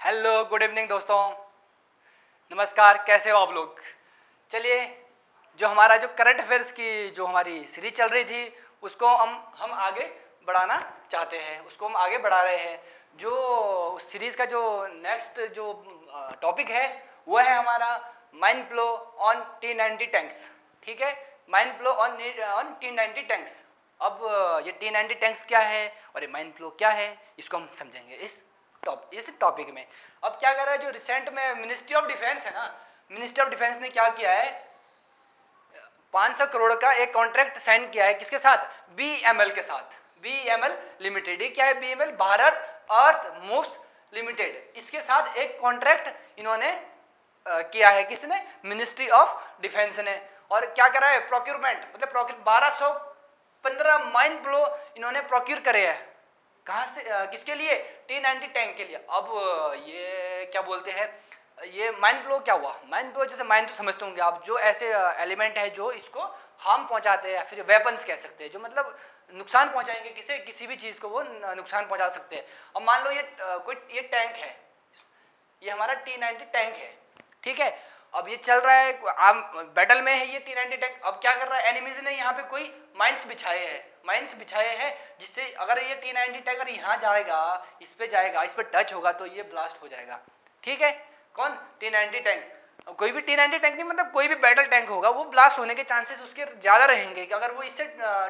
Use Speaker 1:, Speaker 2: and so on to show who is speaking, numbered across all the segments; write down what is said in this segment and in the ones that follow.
Speaker 1: Hello good evening दोस्तों, नमस्कार। कैसे हो आप लोग? चलिए, जो हमारा जो करंट अफेयर्स की जो हमारी सीरीज चल रही थी उसको हम आगे बढ़ाना चाहते हैं, उसको हम आगे बढ़ा रहे हैं। जो सीरीज का जो नेक्स्ट जो टॉपिक है वो है हमारा mind flow on T90 tanks. ठीक है, mind flow on T90 tanks. अब ये T90 टैंक्स क्या है और ये माइंड फ्लो क्या है, इसको हम समझेंगे इस टॉपिक में। अब क्या कर रहा है, जो रिसेंट में मिनिस्ट्री ऑफ डिफेंस है ना, मिनिस्ट्री ऑफ डिफेंस ने क्या किया है, 500 करोड़ का एक कॉन्ट्रैक्ट साइन किया है। किसके साथ? BML के साथ। BML लिमिटेड, ये क्या है? BML Bharat earth moves limited, इसके साथ एक कॉन्ट्रैक्ट इन्होंने किया है। किसने? मिनिस्ट्री ऑफ डिफेंस ने। और क्या करा है? प्रोक्योरमेंट, मतलब 1215 माइंड ब्लो इन्होंने प्रोक्योर करे हैं। कहाँ से? किसके लिए? T90 टैंक के लिए। अब ये क्या बोलते हैं, ये माइंड ब्लो क्या हुआ? माइंड ब्लो, जैसे माइंड तो समझते होंगे आप, जो ऐसे एलिमेंट है जो इसको हार्म पहुंचाते हैं, या फिर वेपन्स कह सकते हैं, जो मतलब नुकसान पहुंचाएंगे, किसी भी चीज़ को वो नुकसान पहुंचा सकते हैं। अब मान लो ये टैंक है, ये हमारा T90 टैंक है। ठीक है, अब ये चल रहा है, आप बैटल में है ये T90 टैंक। अब क्या कर रहा है, एनिमीज ने यहाँ पे कोई माइंस बिछाए हैं, जिससे अगर ये T90 टैंक अगर यहाँ जाएगा, इस पे टच होगा तो ये ब्लास्ट हो जाएगा। ठीक है, कौन? T90 tank. कोई भी T90 टैंक नहीं, मतलब कोई भी बैटल टैंक होगा, वो ब्लास्ट होने के चांसेस उसके ज़्यादा रहेंगे कि अगर वो इससे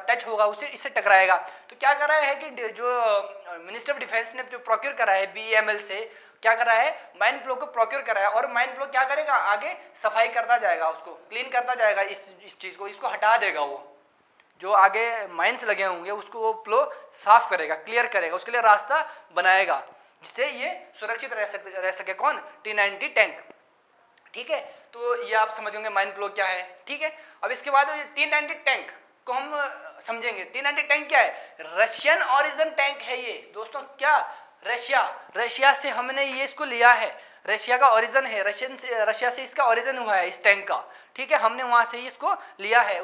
Speaker 1: टच होगा, इससे टकराएगा। तो क्या कर रहा है कि जो मिनिस्टर ऑफ डिफेंस ने जो प्रोक्योर करा है BML से, क्या कर रहा है, माइंड फ्लो को प्रोक्योर करा है। और माइंड फ्लो क्या करेगा, आगे सफाई करता जाएगा, उसको क्लीन करता जाएगा, इस चीज़ को, इसको हटा देगा। वो जो आगे माइंस लगे होंगे उसको वो फ्लो साफ करेगा, क्लियर करेगा, उसके लिए रास्ता बनाएगा, जिससे ये सुरक्षित रह सके। कौन? T90 tank. ठीक है, तो ये आप समझ होंगे माइंड फ्लो क्या है। ठीक है, अब इसके बाद T90 टैंक को हम समझेंगे। T90 टैंक क्या है? रशियन ओरिजिन टैंक है ये दोस्तों। क्या? रशिया से हमने ये इसको लिया है, रशिया का ओरिजिन है, रशिया से इसका ओरिजिन हुआ है इस टैंक का। ठीक है, हमने वहाँ से इसको लिया है,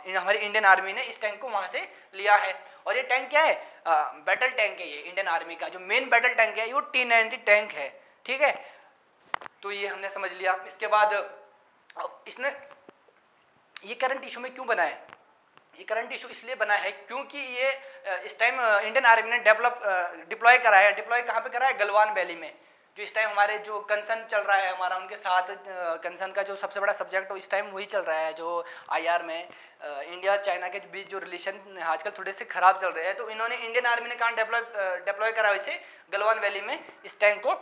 Speaker 1: हमारी इंडियन आर्मी ने इस टैंक को वहाँ से लिया है। और ये टैंक क्या है? बैटल टैंक है। ये इंडियन आर्मी का जो मेन बैटल टैंक है वो T90 टैंक है। ठीक है, तो ये हमने समझ लिया। इसके बाद इसने ये करंट इशू में क्यों बना है? ये करंट इशू इसलिए बना है क्योंकि ये इस टाइम इंडियन आर्मी ने डिप्लॉय करा है। डिप्लॉय कहाँ पे करा है? गलवान वैली में। जो इस टाइम हमारे जो कंसर्न चल रहा है हमारा, उनके साथ कंसर्न का जो सबसे बड़ा सब्जेक्ट इस टाइम वही चल रहा है, जो IR में इंडिया और चाइना के बीच जो रिलेशन आजकल थोड़े से खराब चल रहे हैं। तो इन्होंने इंडियन आर्मी ने कहाँ डिप्लॉय करा है? इसे गलवान वैली में इस टैंक को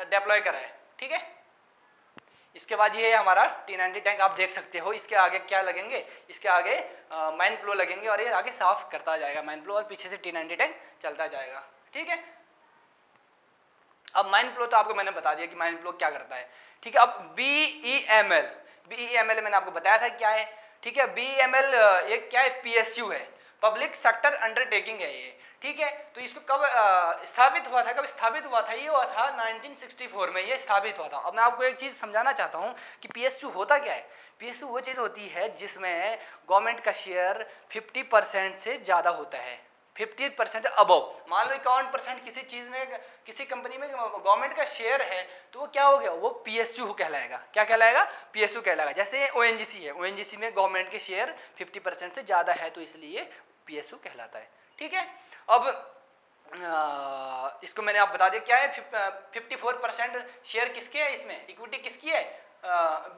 Speaker 1: डिप्लॉय करा है। ठीक है, इसके बाद ये है हमारा T90 टैंक, आप देख सकते हो। इसके आगे क्या लगेंगे? इसके आगे माइंड फ्लो लगेंगे और ये आगे साफ करता जाएगा माइंड फ्लो, और पीछे से T90 टैंक चलता जाएगा। ठीक है, अब माइंड फ्लो तो आपको मैंने बता दिया कि माइंड फ्लो क्या करता है। ठीक है, अब BEML मैंने आपको बताया था क्या है। ठीक है, BEML एक क्या है? PSU है, पब्लिक सेक्टर अंडरटेकिंग है ये। ठीक है, तो इसको कब स्थापित हुआ था? ये हुआ था 1964 में, ये स्थापित हुआ था। अब मैं आपको एक चीज़ समझाना चाहता हूँ कि PSU होता क्या है। PSU वो चीज़ होती है जिसमें गवर्नमेंट का शेयर 50% से ज़्यादा होता है, 50% अबव। मान लो 51% किसी चीज़ में, किसी कंपनी में गवर्नमेंट का शेयर है, तो वो क्या हो गया? वो PSU कहलाएगा। क्या कहलाएगा? PSU कहलाएगा। जैसे ONGC है, ONGC में गवर्नमेंट के शेयर 50% से ज़्यादा है, तो इसलिए PSU कहलाता है। ठीक है, अब इसको मैंने आप बता दिया क्या है। 54% शेयर किसके है? इसमें इक्विटी किसकी है?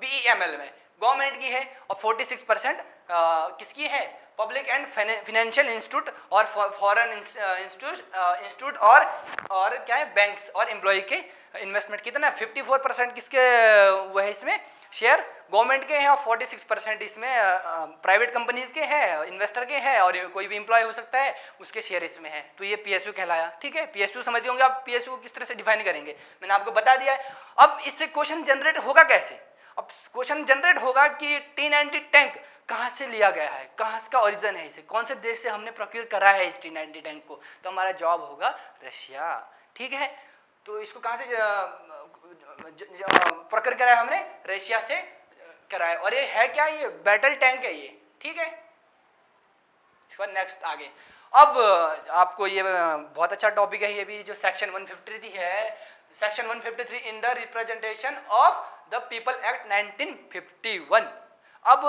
Speaker 1: BEML में गवर्नमेंट की है। और 46% किसकी है? पब्लिक एंड फाइनेंशियल इंस्टीट्यूट और फॉरेन इंस्टीट्यूट और क्या है? बैंक्स और एम्प्लॉय के इन्वेस्टमेंट। कितना? 54% किसके वो है इसमें शेयर? गवर्नमेंट के हैं। और 46% इसमें प्राइवेट कंपनीज के हैं, इन्वेस्टर के हैं, और कोई भी एम्प्लॉय हो सकता है उसके शेयर इसमें है। तो ये PSU कहलाया। ठीक है, PSU समझ होंगे आप। PSU को किस तरह से डिफाइन करेंगे मैंने आपको बता दिया है। अब इससे क्वेश्चन जनरेट होगा कैसे? अब क्वेश्चन जनरेट होगा कि T90 टैंक कहाँ से लिया गया है, कहाँ का ओरिजिन है, इसे कौन से देश से हमने प्रोक्योर करा है इस T90 टैंक को। तो हमारा जवाब होगा रशिया। ठीक है, तो इसको कहाँ से प्रोक्योर करा है हमने? रशिया से करा है। और ये है क्या? ये बैटल टैंक है ये। ठीक है, इसके बाद नेक्स्ट आगे। अब आपको ये बहुत अच्छा टॉपिक है ये भी, जो सेक्शन 153 है, section 153 in the representation of the people act 1951। अब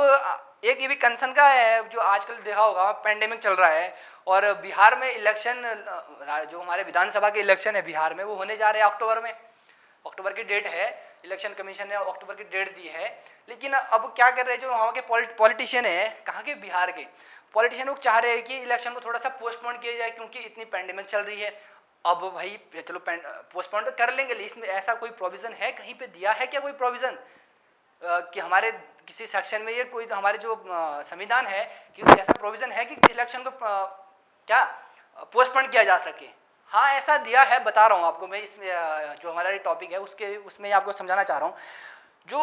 Speaker 1: एक ये भी कंसर्न का है, जो आजकल देखा होगा पेंडेमिक चल रहा है और बिहार में इलेक्शन, जो हमारे विधानसभा के इलेक्शन है बिहार में, वो होने जा रहे हैं अक्टूबर में। अक्टूबर की डेट है, इलेक्शन कमीशन ने अक्टूबर की डेट दी है। लेकिन अब क्या कर रहे हैं जो वहाँ के पॉलिटिशियन है, कहाँ के, बिहार के पॉलिटिशियन, लोग चाह रहे हैं कि इलेक्शन को थोड़ा सा पोस्टपोन किया जाए क्योंकि इतनी पैंडेमिक चल रही है। अब भाई चलो पोस्टपोन तो कर लेंगे, इसमें ऐसा कोई प्रोविज़न है, कहीं पे दिया है क्या कोई प्रोविज़न कि हमारे किसी सेक्शन में ये कोई, तो हमारे जो संविधान है कि ऐसा प्रोविज़न है कि इलेक्शन को क्या पोस्टपोन किया जा सके? हाँ ऐसा दिया है, बता रहा हूँ आपको मैं, इसमें जो हमारा ये टॉपिक है उसके उसमें आपको समझाना चाह रहा हूँ। जो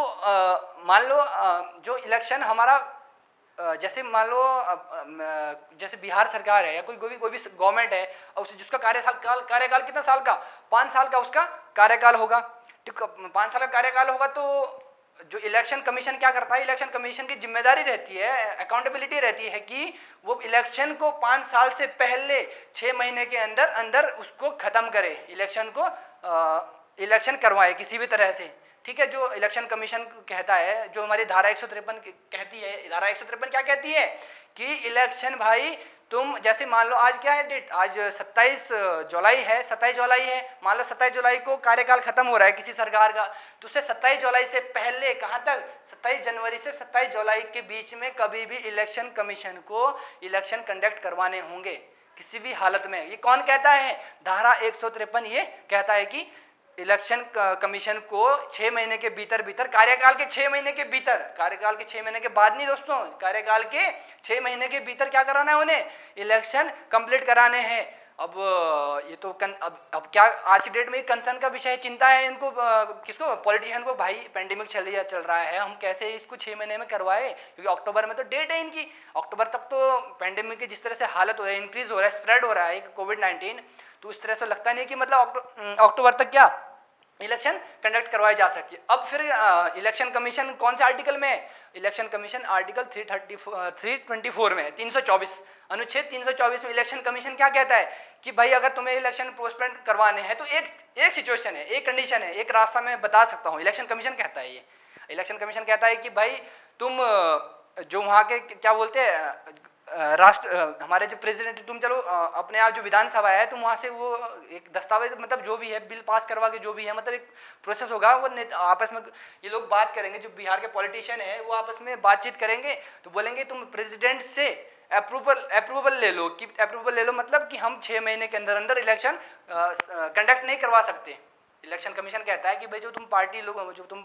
Speaker 1: मान लो जो इलेक्शन हमारा जैसे मान लो जैसे बिहार सरकार है या कोई भी गवर्नमेंट है और उसे जिसका कार्यकाल कितना साल का, 5 साल का उसका कार्यकाल होगा। ठीक, 5 साल का कार्यकाल होगा तो जो इलेक्शन कमीशन क्या करता है, इलेक्शन कमीशन की जिम्मेदारी रहती है, अकाउंटेबिलिटी रहती है कि वो इलेक्शन को 5 साल से पहले 6 महीने के अंदर अंदर उसको ख़त्म करे, इलेक्शन को इलेक्शन करवाए किसी भी तरह से। ठीक है, जो इलेक्शन कमीशन कहता है, जो हमारी धारा 153 कहती है, धारा 153 क्या कहती है कि इलेक्शन भाई तुम जैसे मान लो आज क्या है डेट, आज 27 जुलाई है, 27 जुलाई है, मान लो 27 जुलाई को कार्यकाल खत्म हो रहा है किसी सरकार का, तो उससे 27 जुलाई से पहले कहाँ तक, 27 जनवरी से 27 जुलाई के बीच में कभी भी इलेक्शन कमीशन को इलेक्शन कंडक्ट करवाने होंगे किसी भी हालत में। ये कौन कहता है, धारा 153 ये कहता है कि इलेक्शन कमीशन को 6 महीने के भीतर भीतर, कार्यकाल के 6 महीने के भीतर, कार्यकाल के 6 महीने के बाद नहीं दोस्तों, कार्यकाल के 6 महीने के भीतर क्या कराना है उन्हें, इलेक्शन कंप्लीट कराने हैं। अब ये तो अब क्या आज की डेट में कंसर्न का विषय, चिंता है इनको, किसको, पॉलिटिशियन को, भाई पेंडेमिक चल रहा है, हम कैसे इसको 6 महीने में करवाए, क्योंकि अक्टूबर में तो डेट है इनकी, अक्टूबर तक तो पेंडेमिक की जिस तरह से हालत हो रही है, इंक्रीज हो रहा है, स्प्रेड हो रहा है कोविड-19, तो इस तरह से लगता नहीं कि मतलब अक्टूबर तक क्या इलेक्शन कंडक्ट करवाए जा सके। अब फिर इलेक्शन कमीशन कौन से आर्टिकल में है, इलेक्शन कमीशन आर्टिकल 324 में है, 324 अनुच्छेद 324 में इलेक्शन कमीशन क्या कहता है कि भाई अगर तुम्हें इलेक्शन पोस्टपोन करवाने हैं तो एक सिचुएशन है, एक कंडीशन है, एक रास्ता मैं बता सकता हूँ, इलेक्शन कमीशन कहता है, ये इलेक्शन कमीशन कहता है कि भाई तुम जो वहाँ के क्या बोलते हैं राष्ट्र, हमारे जो प्रेसिडेंट, तुम चलो अपने आप जो विधानसभा है तुम वहाँ से वो एक दस्तावेज, मतलब जो भी है बिल पास करवा के, जो भी है मतलब एक प्रोसेस होगा, वो आपस में ये लोग बात करेंगे, जो बिहार के पॉलिटिशियन है वो आपस में बातचीत करेंगे, तो बोलेंगे तुम प्रेसिडेंट से अप्रूवल ले लो, कि अप्रूवल ले लो मतलब कि हम 6 महीने के अंदर अंदर इलेक्शन कंडक्ट नहीं करवा सकते। इलेक्शन कमीशन कहता है कि भाई जो तुम पार्टी लोग, जो तुम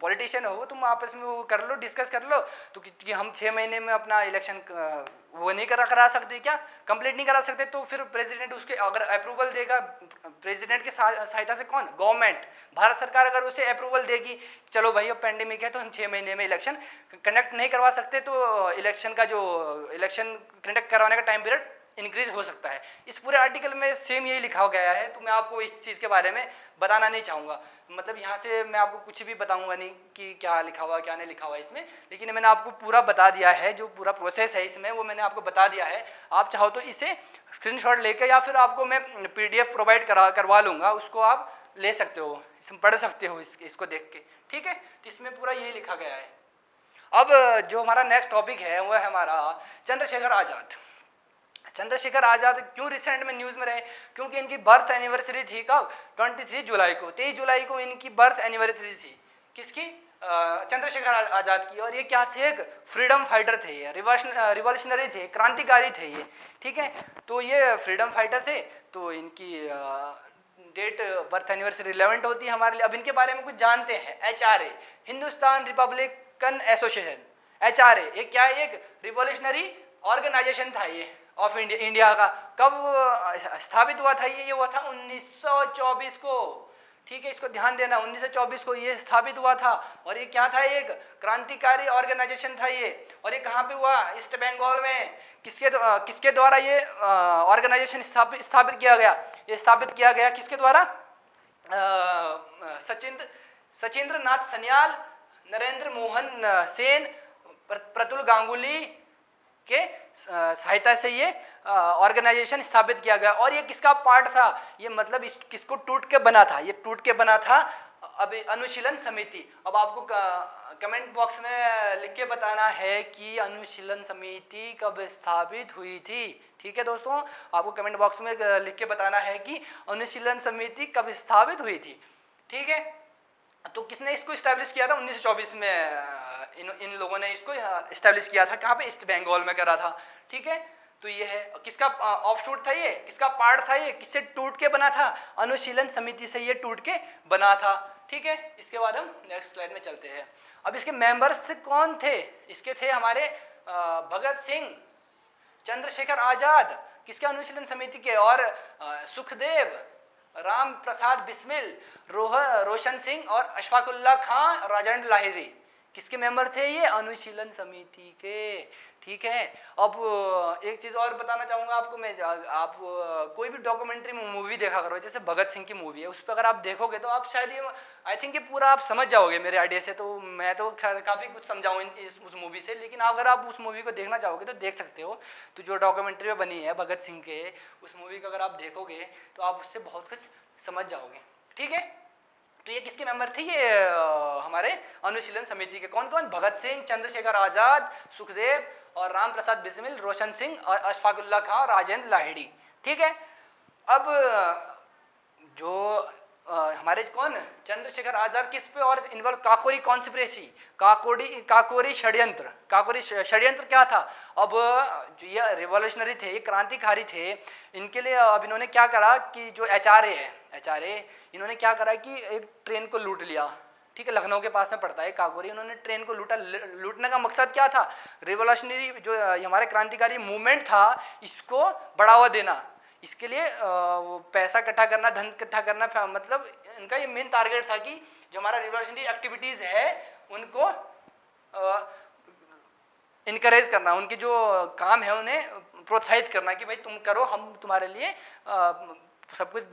Speaker 1: पॉलिटिशियन हो, तुम आपस में वो कर लो, डिस्कस कर लो, तो कि हम 6 महीने में अपना इलेक्शन वो नहीं करा सकते, क्या कंप्लीट नहीं करा सकते, तो फिर प्रेसिडेंट उसके अगर अप्रूवल देगा, प्रेसिडेंट के सहायता से कौन, गवर्नमेंट, भारत सरकार अगर उसे अप्रूवल देगी, चलो भाई अब पेंडेमिक है तो हम 6 महीने में इलेक्शन कंडक्ट नहीं करवा सकते, तो इलेक्शन का जो इलेक्शन कंडक्ट करवाने का टाइम पीरियड इंक्रीज हो सकता है। इस पूरे आर्टिकल में सेम यही लिखा गया है, तो मैं आपको इस चीज़ के बारे में बताना नहीं चाहूँगा, मतलब यहाँ से मैं आपको कुछ भी बताऊँगा नहीं कि क्या लिखा हुआ क्या नहीं लिखा हुआ इसमें, लेकिन मैंने आपको पूरा बता दिया है, जो पूरा प्रोसेस है इसमें वो मैंने आपको बता दिया है। आप चाहो तो इसे स्क्रीनशॉट लेकर या फिर आपको मैं PDF प्रोवाइड करवा लूँगा, उसको आप ले सकते हो, इसमें पढ़ सकते हो इसको देख के, ठीक है। तो इसमें पूरा यही लिखा गया है। अब जो हमारा नेक्स्ट टॉपिक है वो है हमारा चंद्रशेखर आज़ाद। चंद्रशेखर आज़ाद क्यों रिसेंट में न्यूज़ में रहे, क्योंकि इनकी बर्थ एनिवर्सरी थी कब, 23 जुलाई को, 23 जुलाई को इनकी बर्थ एनिवर्सरी थी, किसकी, चंद्रशेखर आज़ाद की। और ये क्या थे, एक फ्रीडम फाइटर थे, ये रिवॉल्यूशनरी थे, क्रांतिकारी थे ये, ठीक है। तो ये फ्रीडम फाइटर थे, तो इनकी डेट बर्थ एनिवर्सरी रिलेवेंट होती है हमारे लिए। अब इनके बारे में कुछ जानते हैं। HRA, Hindustan Republican association, HRA ये क्या है, एक रिवॉल्यूशनरी ऑर्गेनाइजेशन था ये ऑफ इंडिया का। कब स्थापित हुआ था ये हुआ था 1924 को, ठीक है, इसको ध्यान देना, 1924 को ये स्थापित हुआ था। और ये क्या था, एक क्रांतिकारी ऑर्गेनाइजेशन था ये। और ये कहाँ पे हुआ, ईस्ट बंगाल में। किसके द्वारा ये ऑर्गेनाइजेशन स्थापित किया गया, ये स्थापित किया गया किसके द्वारा, सचिंद्र नाथ सन्याल, नरेंद्र मोहन सेन, प्रतुल गांगुली, के सहायता से ये ऑर्गेनाइजेशन स्थापित किया गया। और ये किसका पार्ट था, ये मतलब किसको टूट के बना था, ये टूट के बना था अभी अनुशीलन समिति। अब आपको कमेंट बॉक्स में लिख के बताना है कि अनुशीलन समिति कब स्थापित हुई थी। ठीक है दोस्तों, आपको कमेंट बॉक्स में लिख के बताना है कि अनुशीलन समिति कब स्थापित हुई थी। ठीक है, तो किसने इसको स्टैब्लिश किया था, 1924 में इन लोगों ने इसको स्टैब्लिश किया था। कहाँ पे, ईस्ट बंगाल में करा था। ठीक है, तो ये है किसका ऑफशूट था, ये किसका पार्ट था, ये किससे टूट के बना था, अनुशीलन समिति से ये टूट के बना था। ठीक है, इसके बाद हम नेक्स्ट स्लाइड में चलते हैं। अब इसके मेंबर्स कौन थे, इसके थे हमारे भगत सिंह, चंद्रशेखर आजाद, किसके अनुशीलन समिति के, और सुखदेव, राम प्रसाद बिस्मिल, रोशन सिंह और अशफाकुल्ला खां, राजेंद्र लाहिरी, किसके मेंबर थे, ये अनुशीलन समिति के। ठीक है, अब एक चीज़ और बताना चाहूँगा आपको मैं, आप कोई भी डॉक्यूमेंट्री मूवी देखा करो, जैसे भगत सिंह की मूवी है, उस पर अगर आप देखोगे तो आप शायद ये आई थिंक ये पूरा आप समझ जाओगे मेरे आइडिया से। तो मैं तो काफ़ी कुछ समझाऊँ उस मूवी से, लेकिन अगर आप उस मूवी को देखना चाहोगे तो देख सकते हो। तो जो डॉक्यूमेंट्री में बनी है भगत सिंह के, उस मूवी को अगर आप देखोगे तो आप उससे बहुत कुछ समझ जाओगे। ठीक है, तो ये किसके मेंबर थे, ये हमारे अनुशीलन समिति के। कौन कौन, भगत सिंह, चंद्रशेखर आजाद, सुखदेव और राम प्रसाद बिस्मिल, रोशन सिंह और अशफाकुल्ला खां, राजेंद्र लाहिड़ी। ठीक है, अब जो हमारे कौन, चंद्रशेखर आजाद किस पे और इन्वॉल्व, काकोरी कॉन्स्पिरेसी, काकोरी षड्यंत्र। काकोरी षड्यंत्र क्या था, अब जो ये रिवॉल्यूशनरी थे, ये क्रांतिकारी थे, इनके लिए अब इन्होंने क्या करा कि जो एचआरए है, एचआरए इन्होंने क्या करा कि एक ट्रेन को लूट लिया। ठीक है, लखनऊ के पास में पड़ता है काकोरी, उन्होंने ट्रेन को लूटा। लूटने का मकसद क्या था, रिवॉल्यूशनरी जो हमारे क्रांतिकारी मूवमेंट था इसको बढ़ावा देना। इसके लिए पैसा इकट्ठा करना, धन इकट्ठा करना, मतलब इनका ये मेन टारगेट था कि जो हमारा रिवॉल्यूशनरी एक्टिविटीज़ है उनको इनकरेज करना, उनकी जो काम है उन्हें प्रोत्साहित करना कि भाई तुम करो, हम तुम्हारे लिए सब कुछ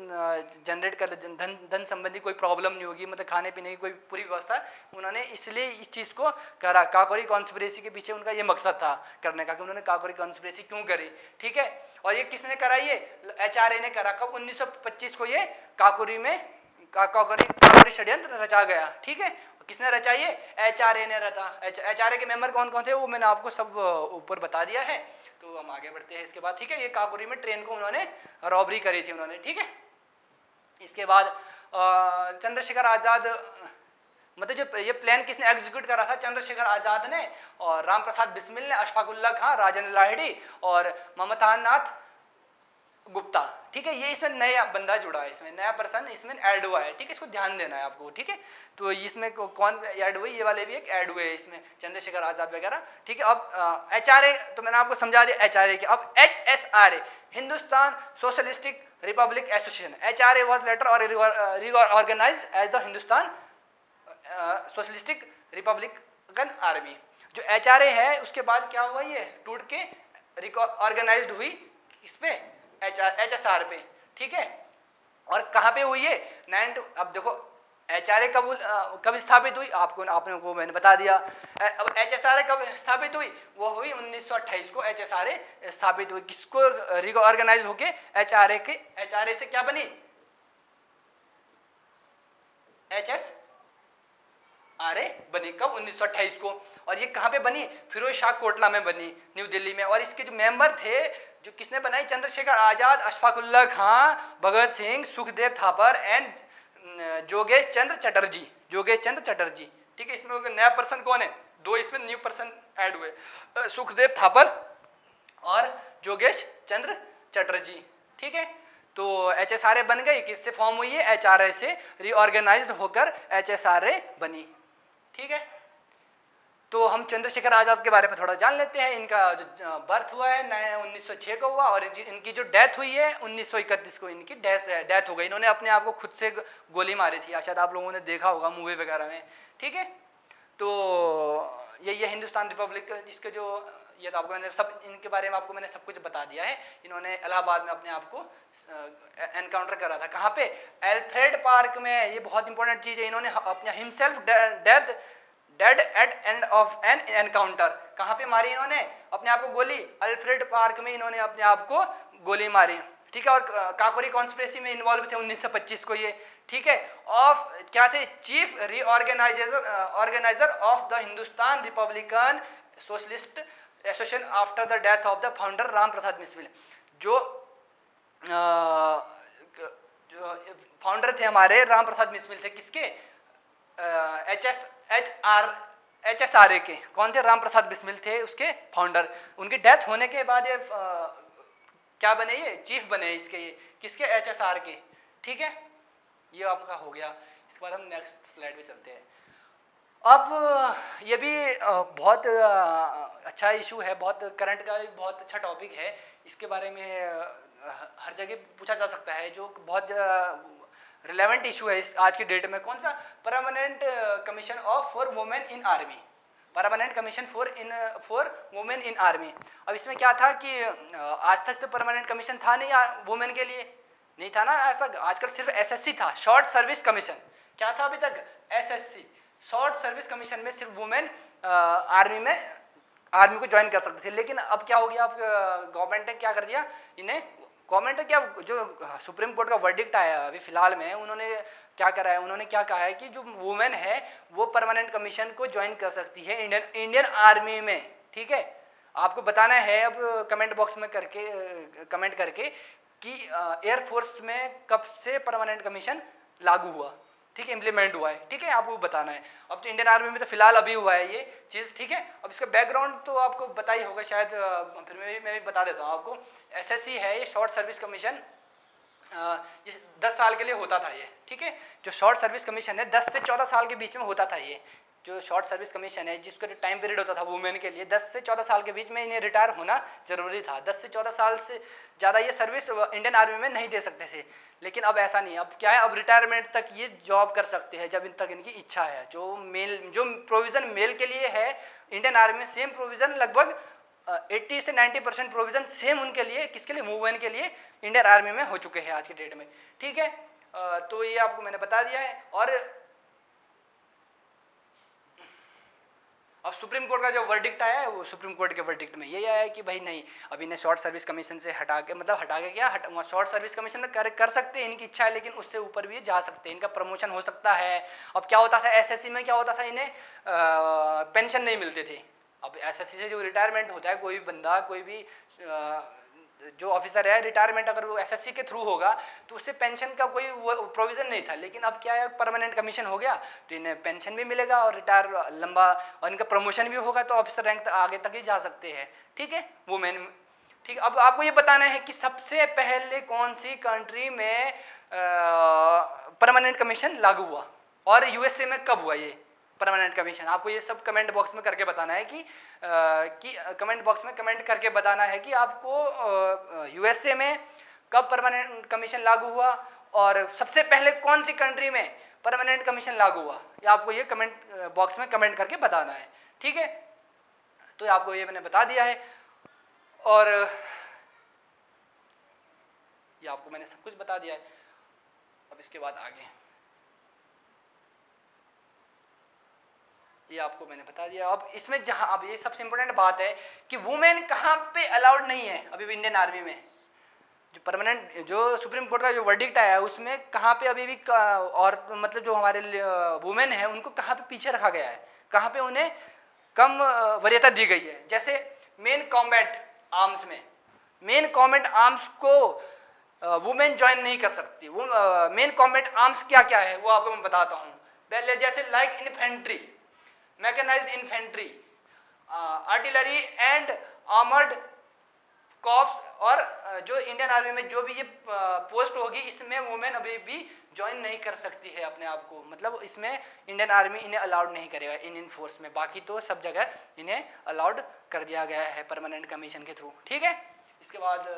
Speaker 1: जनरेट कर, धन संबंधी कोई प्रॉब्लम नहीं होगी, मतलब खाने पीने की कोई पूरी व्यवस्था। उन्होंने इसलिए इस चीज़ को करा। काकोरी कॉन्स्पिरेसी के पीछे उनका ये मकसद था करने का कि उन्होंने काकोरी कॉन्स्पिरेसी क्यों करी। ठीक है, और ये किसने करा, ये एचआरए ने करा। कब, 1925 को ये काकोरी में काकोरी षड्यंत्र रचा गया। ठीक है, किसने रचा, ये एचआरए ने रचा। एचआरए के मेंबर कौन कौन थे वो मैंने आपको सब ऊपर बता दिया है। तो हम आगे बढ़ते हैं इसके बाद। ठीक है, ये काकोरी में ट्रेन को उन्होंने रॉबरी करी थी उन्होंने। ठीक है, इसके बाद चंद्रशेखर आजाद, मतलब जो ये प्लान किसने एग्जीक्यूट करा था, चंद्रशेखर आजाद ने, और राम प्रसाद बिस्मिल ने, अशफाकुल्ला खां, राजेंद्र लाहिड़ी और ममता नाथ गुप्ता। ठीक है, ये इसमें नया बंदा जुड़ा है, इसमें नया पर्सन इसमें ऐड हुआ है। ठीक है, इसको ध्यान देना है आपको। ठीक है, तो इसमें कौन ऐड हुए, ये वाले भी एक ऐड हुए इसमें, चंद्रशेखर आजाद वगैरह। ठीक है, अब एचआरए तो मैंने आपको समझा दिया एचआरए के। अब HSRA, Hindustan Socialistic Republic Association. HRA was later और reorganised as the Hindustan Socialistic Republican Army. जो एचआरए है उसके बाद क्या हुआ, ये टूट के ऑर्गेनाइज्ड हुई इस पे एचएसआर पे। ठीक है, और कहाँ पे हुई है, अब देखो एचआरए कब स्थापित हुई, आपने को मैंने बता दिया। अब एचएसआरए कब स्थापित हुई, वो हुई 1928 को एचएसआरए स्थापित हुई। किसको रीऑर्गेनाइज होके एचआरए से क्या बनी, एचएसआरए बनी कब, 1928 को। और ये कहाँ पे बनी, फिरोज शाह कोटला में बनी, न्यू दिल्ली में। और इसके जो मेंबर थे, जो किसने बनाई, चंद्रशेखर आजाद, अशफाकुल्ला खां, भगत सिंह, सुखदेव थापर एंड जोगेश चंद्र चटर्जी। ठीक है, इसमें नया पर्सन कौन है, दो इसमें न्यू पर्सन ऐड हुए, सुखदेव थापर और जोगेश चंद्र चटर्जी। ठीक है, तो एचएसआरए बन गई, किससे फॉर्म हुई है, एचआरए से रीऑर्गेनाइज्ड होकर एचएसआरए बनी। ठीक है, तो हम चंद्रशेखर आजाद के बारे में थोड़ा जान लेते हैं। इनका जो बर्थ हुआ है 1906 को हुआ, और इनकी जो डेथ हुई है 1931 को इनकी डेथ हो गई। इन्होंने अपने आप को खुद से गोली मारी थी, शायद आप लोगों ने देखा होगा मूवी वगैरह में। ठीक है, तो ये हिंदुस्तान रिपब्लिक, इसके जो ये तो आपको मैंने सब इनके बारे में आपको मैंने सब कुछ बता दिया है। इन्होंने इलाहाबाद में अपने आप को एनकाउंटर करा था। कहाँ पे, एल्फ्रेड पार्क में। ये बहुत इंपॉर्टेंट चीज़ है, इन्होंने अपने himself dead eight end of N encounter. कहाँ पे मारी इन्होंने अपने आप को गोली? अल्फ्रेड पार्क में इन्होंने अपने आप को गोली मारी, ठीक है। और काकोरी कॉन्स्पिरेसी में इन्वॉल्व थे 1925 को ये, ठीक है। ऑफ क्या थे? Chief organiser of the Hindustan Republican Socialist Association after the death of the founder Ram Prasad Bismil. जो फाउंडर थे हमारे राम प्रसाद बिस्मिल थे, किसके? HSRA के। कौन थे? राम प्रसाद बिस्मिल थे उसके फाउंडर। उनकी डेथ होने के बाद ये क्या बने? ये चीफ बने इसके, ये किसके? HSR के, ठीक है। ये आपका हो गया। इसके बाद हम नेक्स्ट स्लाइड पे चलते हैं। अब ये भी बहुत अच्छा इशू है, बहुत करंट का बहुत अच्छा टॉपिक है। इसके बारे में हर जगह पूछा जा सकता है, जो बहुत रिलेवेंट इशू है इस आज की डेट में। कौन सा? Permanent commission of for women in army, permanent commission for women in army. अब इसमें क्या था कि आज तक तो परमानेंट कमीशन था नहीं वुमेन के लिए, नहीं था ना आज तक। आजकल सिर्फ SSC था, शॉर्ट सर्विस कमीशन। क्या था अभी तक? SSC, शॉर्ट सर्विस कमीशन में सिर्फ वुमेन आर्मी को ज्वाइन कर सकते थे। लेकिन अब क्या हो गया? अब गवर्नमेंट ने क्या कर दिया इन्हें, गवर्नमेंट ने क्या, जो सुप्रीम कोर्ट का वर्डिक्ट आया अभी फिलहाल में, उन्होंने क्या करा है? उन्होंने क्या कहा है कि जो वुमेन है वो परमानेंट कमीशन को ज्वाइन कर सकती है इंडियन आर्मी में, ठीक है। आपको बताना है अब कमेंट बॉक्स में कमेंट करके कि एयरफोर्स में कब से परमानेंट कमीशन लागू हुआ, ठीक है, इम्प्लीमेंट हुआ है, ठीक है, आपको बताना है। अब तो इंडियन आर्मी में तो फिलहाल अभी हुआ है ये चीज़, ठीक है। अब इसका बैकग्राउंड तो आपको पता ही होगा शायद, फिर मैं भी बता देता हूँ आपको। SSC है ये शॉर्ट सर्विस कमीशन, ये 10 साल के लिए होता था ये, ठीक है। जो शॉर्ट सर्विस कमीशन है 10 से 14 साल के बीच में होता था ये। जो शॉर्ट सर्विस कमीशन है जिसका जो टाइम पीरियड होता था वुमेन के लिए 10 से 14 साल के बीच में इन्हें रिटायर होना जरूरी था। 10 से 14 साल से ज़्यादा ये सर्विस इंडियन आर्मी में नहीं दे सकते थे। लेकिन अब ऐसा नहीं, अब क्या है, अब रिटायरमेंट तक ये जॉब कर सकते हैं जब इन तक इनकी इच्छा है। जो प्रोविज़न मेल के लिए है इंडियन आर्मी में, सेम प्रोविज़न लगभग 80 से 90% प्रोविज़न सेम उनके लिए, किसके लिए? वुमेन के लिए इंडियन आर्मी में हो चुके हैं आज की डेट में, ठीक है। तो ये आपको मैंने बता दिया है। और अब सुप्रीम कोर्ट का जो वर्डिक्ट आया है, वो सुप्रीम कोर्ट के वर्डिक्ट में यही आया है कि भाई नहीं, अब इन्हें शॉर्ट सर्विस कमीशन से हटा के क्या शॉर्ट सर्विस कमीशन कर सकते हैं, इनकी इच्छा है, लेकिन उससे ऊपर भी जा सकते हैं, इनका प्रमोशन हो सकता है। अब क्या होता था SSC में, क्या होता था, इन्हें पेंशन नहीं मिलते थे। अब SSC से जो रिटायरमेंट होता है, कोई बंदा, कोई भी जो ऑफिसर है, रिटायरमेंट अगर वो SSC के थ्रू होगा तो उससे पेंशन का कोई प्रोविज़न नहीं था। लेकिन अब क्या है, परमानेंट कमीशन हो गया तो इन्हें पेंशन भी मिलेगा और रिटायर लंबा, और इनका प्रमोशन भी होगा तो ऑफिसर रैंक आगे तक ही जा सकते हैं, ठीक है, वुमेन, ठीक। अब आपको ये बताना है कि सबसे पहले कौन सी कंट्री में परमानेंट कमीशन लागू हुआ और USA में कब हुआ ये परमानेंट कमीशन। आपको ये सब कमेंट बॉक्स में करके बताना है कि कमेंट बॉक्स में कमेंट करके बताना है कि आपको USA में कब परमानेंट कमीशन लागू हुआ और सबसे पहले कौन सी कंट्री में परमानेंट कमीशन लागू हुआ। ये आपको ये कमेंट बॉक्स में कमेंट करके बताना है, ठीक है। तो आपको ये मैंने बता दिया है और ये आपको मैंने सब कुछ बता दिया है। अब इसके बाद आगे ये आपको मैंने बता दिया। अब इसमें जहां, अब ये सबसे इंपॉर्टेंट बात है कि वुमेन कहाँ पे अलाउड नहीं है अभी भी इंडियन आर्मी में। जो परमानेंट, जो सुप्रीम कोर्ट का जो वर्डिक्ट आया है उसमें कहाँ पे अभी भी और मतलब जो हमारे वुमेन है उनको कहाँ पे पीछे रखा गया है, कहाँ पे उन्हें कम वरीयता दी गई है। जैसे मेन कॉम्बैट आर्म्स में, मेन कॉम्बैट आर्म्स को वुमेन ज्वाइन नहीं कर सकती। वो मेन कॉम्बैट आर्म्स क्या क्या है वो आपको मैं बताता हूँ। पहले जैसे like infantry, mechanised infantry, artillery and armoured corps, और जो इंडियन आर्मी में जो भी ये पोस्ट होगी इसमें वुमेन अभी भी ज्वाइन नहीं कर सकती है अपने आप को। मतलब इसमें इंडियन आर्मी इन्हें अलाउड नहीं करेगा इन फोर्स में, बाकी तो सब जगह इन्हें अलाउड कर दिया गया है परमानेंट कमीशन के थ्रू, ठीक है। इसके बाद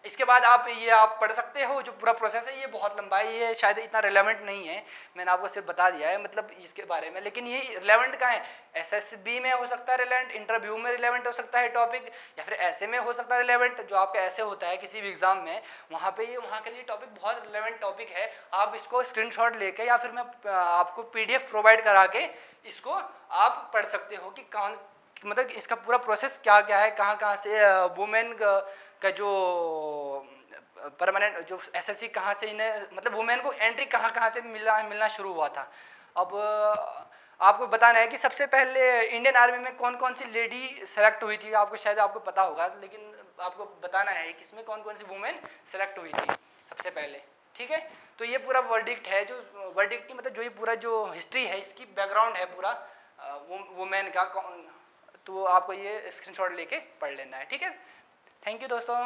Speaker 1: इसके बाद आप पढ़ सकते हो। जो पूरा प्रोसेस है ये बहुत लंबा है, ये शायद इतना रिलेवेंट नहीं है, मैंने आपको सिर्फ बता दिया है मतलब इसके बारे में। लेकिन ये रिलेवेंट कहाँ है, एसएसबी में हो सकता है रिलेवेंट, इंटरव्यू में रिलेवेंट हो सकता है टॉपिक, या फिर ऐसे में हो सकता है रिलेवेंट। जो आपका ऐसे होता है किसी भी एग्जाम में, वहाँ पे ये वहाँ के लिए टॉपिक बहुत रिलेवेंट टॉपिक है। आप इसको स्क्रीनशॉट लेके या फिर मैं आपको पीडीएफ प्रोवाइड करा के इसको आप पढ़ सकते हो कि कौन मतलब इसका पूरा प्रोसेस क्या क्या है, कहाँ कहाँ से वुमेन का जो परमानेंट जो एसएससी कहाँ से इन्हें मतलब वुमेन को एंट्री कहाँ कहाँ से मिलना शुरू हुआ था। अब आपको बताना है कि सबसे पहले इंडियन आर्मी में कौन कौन सी लेडी सेलेक्ट हुई थी। आपको शायद आपको पता होगा, लेकिन आपको बताना है कि इसमें कौन कौन सी वुमेन सेलेक्ट हुई थी सबसे पहले। ठीक है, तो ये पूरा वर्डिक्ट है, जो वर्डिक्ट की मतलब जो ये पूरा जो हिस्ट्री है, इसकी बैकग्राउंड है पूरा वुमेन का। तो आपको ये स्क्रीनशॉट लेके पढ़ लेना है। ठीक है, थैंक यू दोस्तों।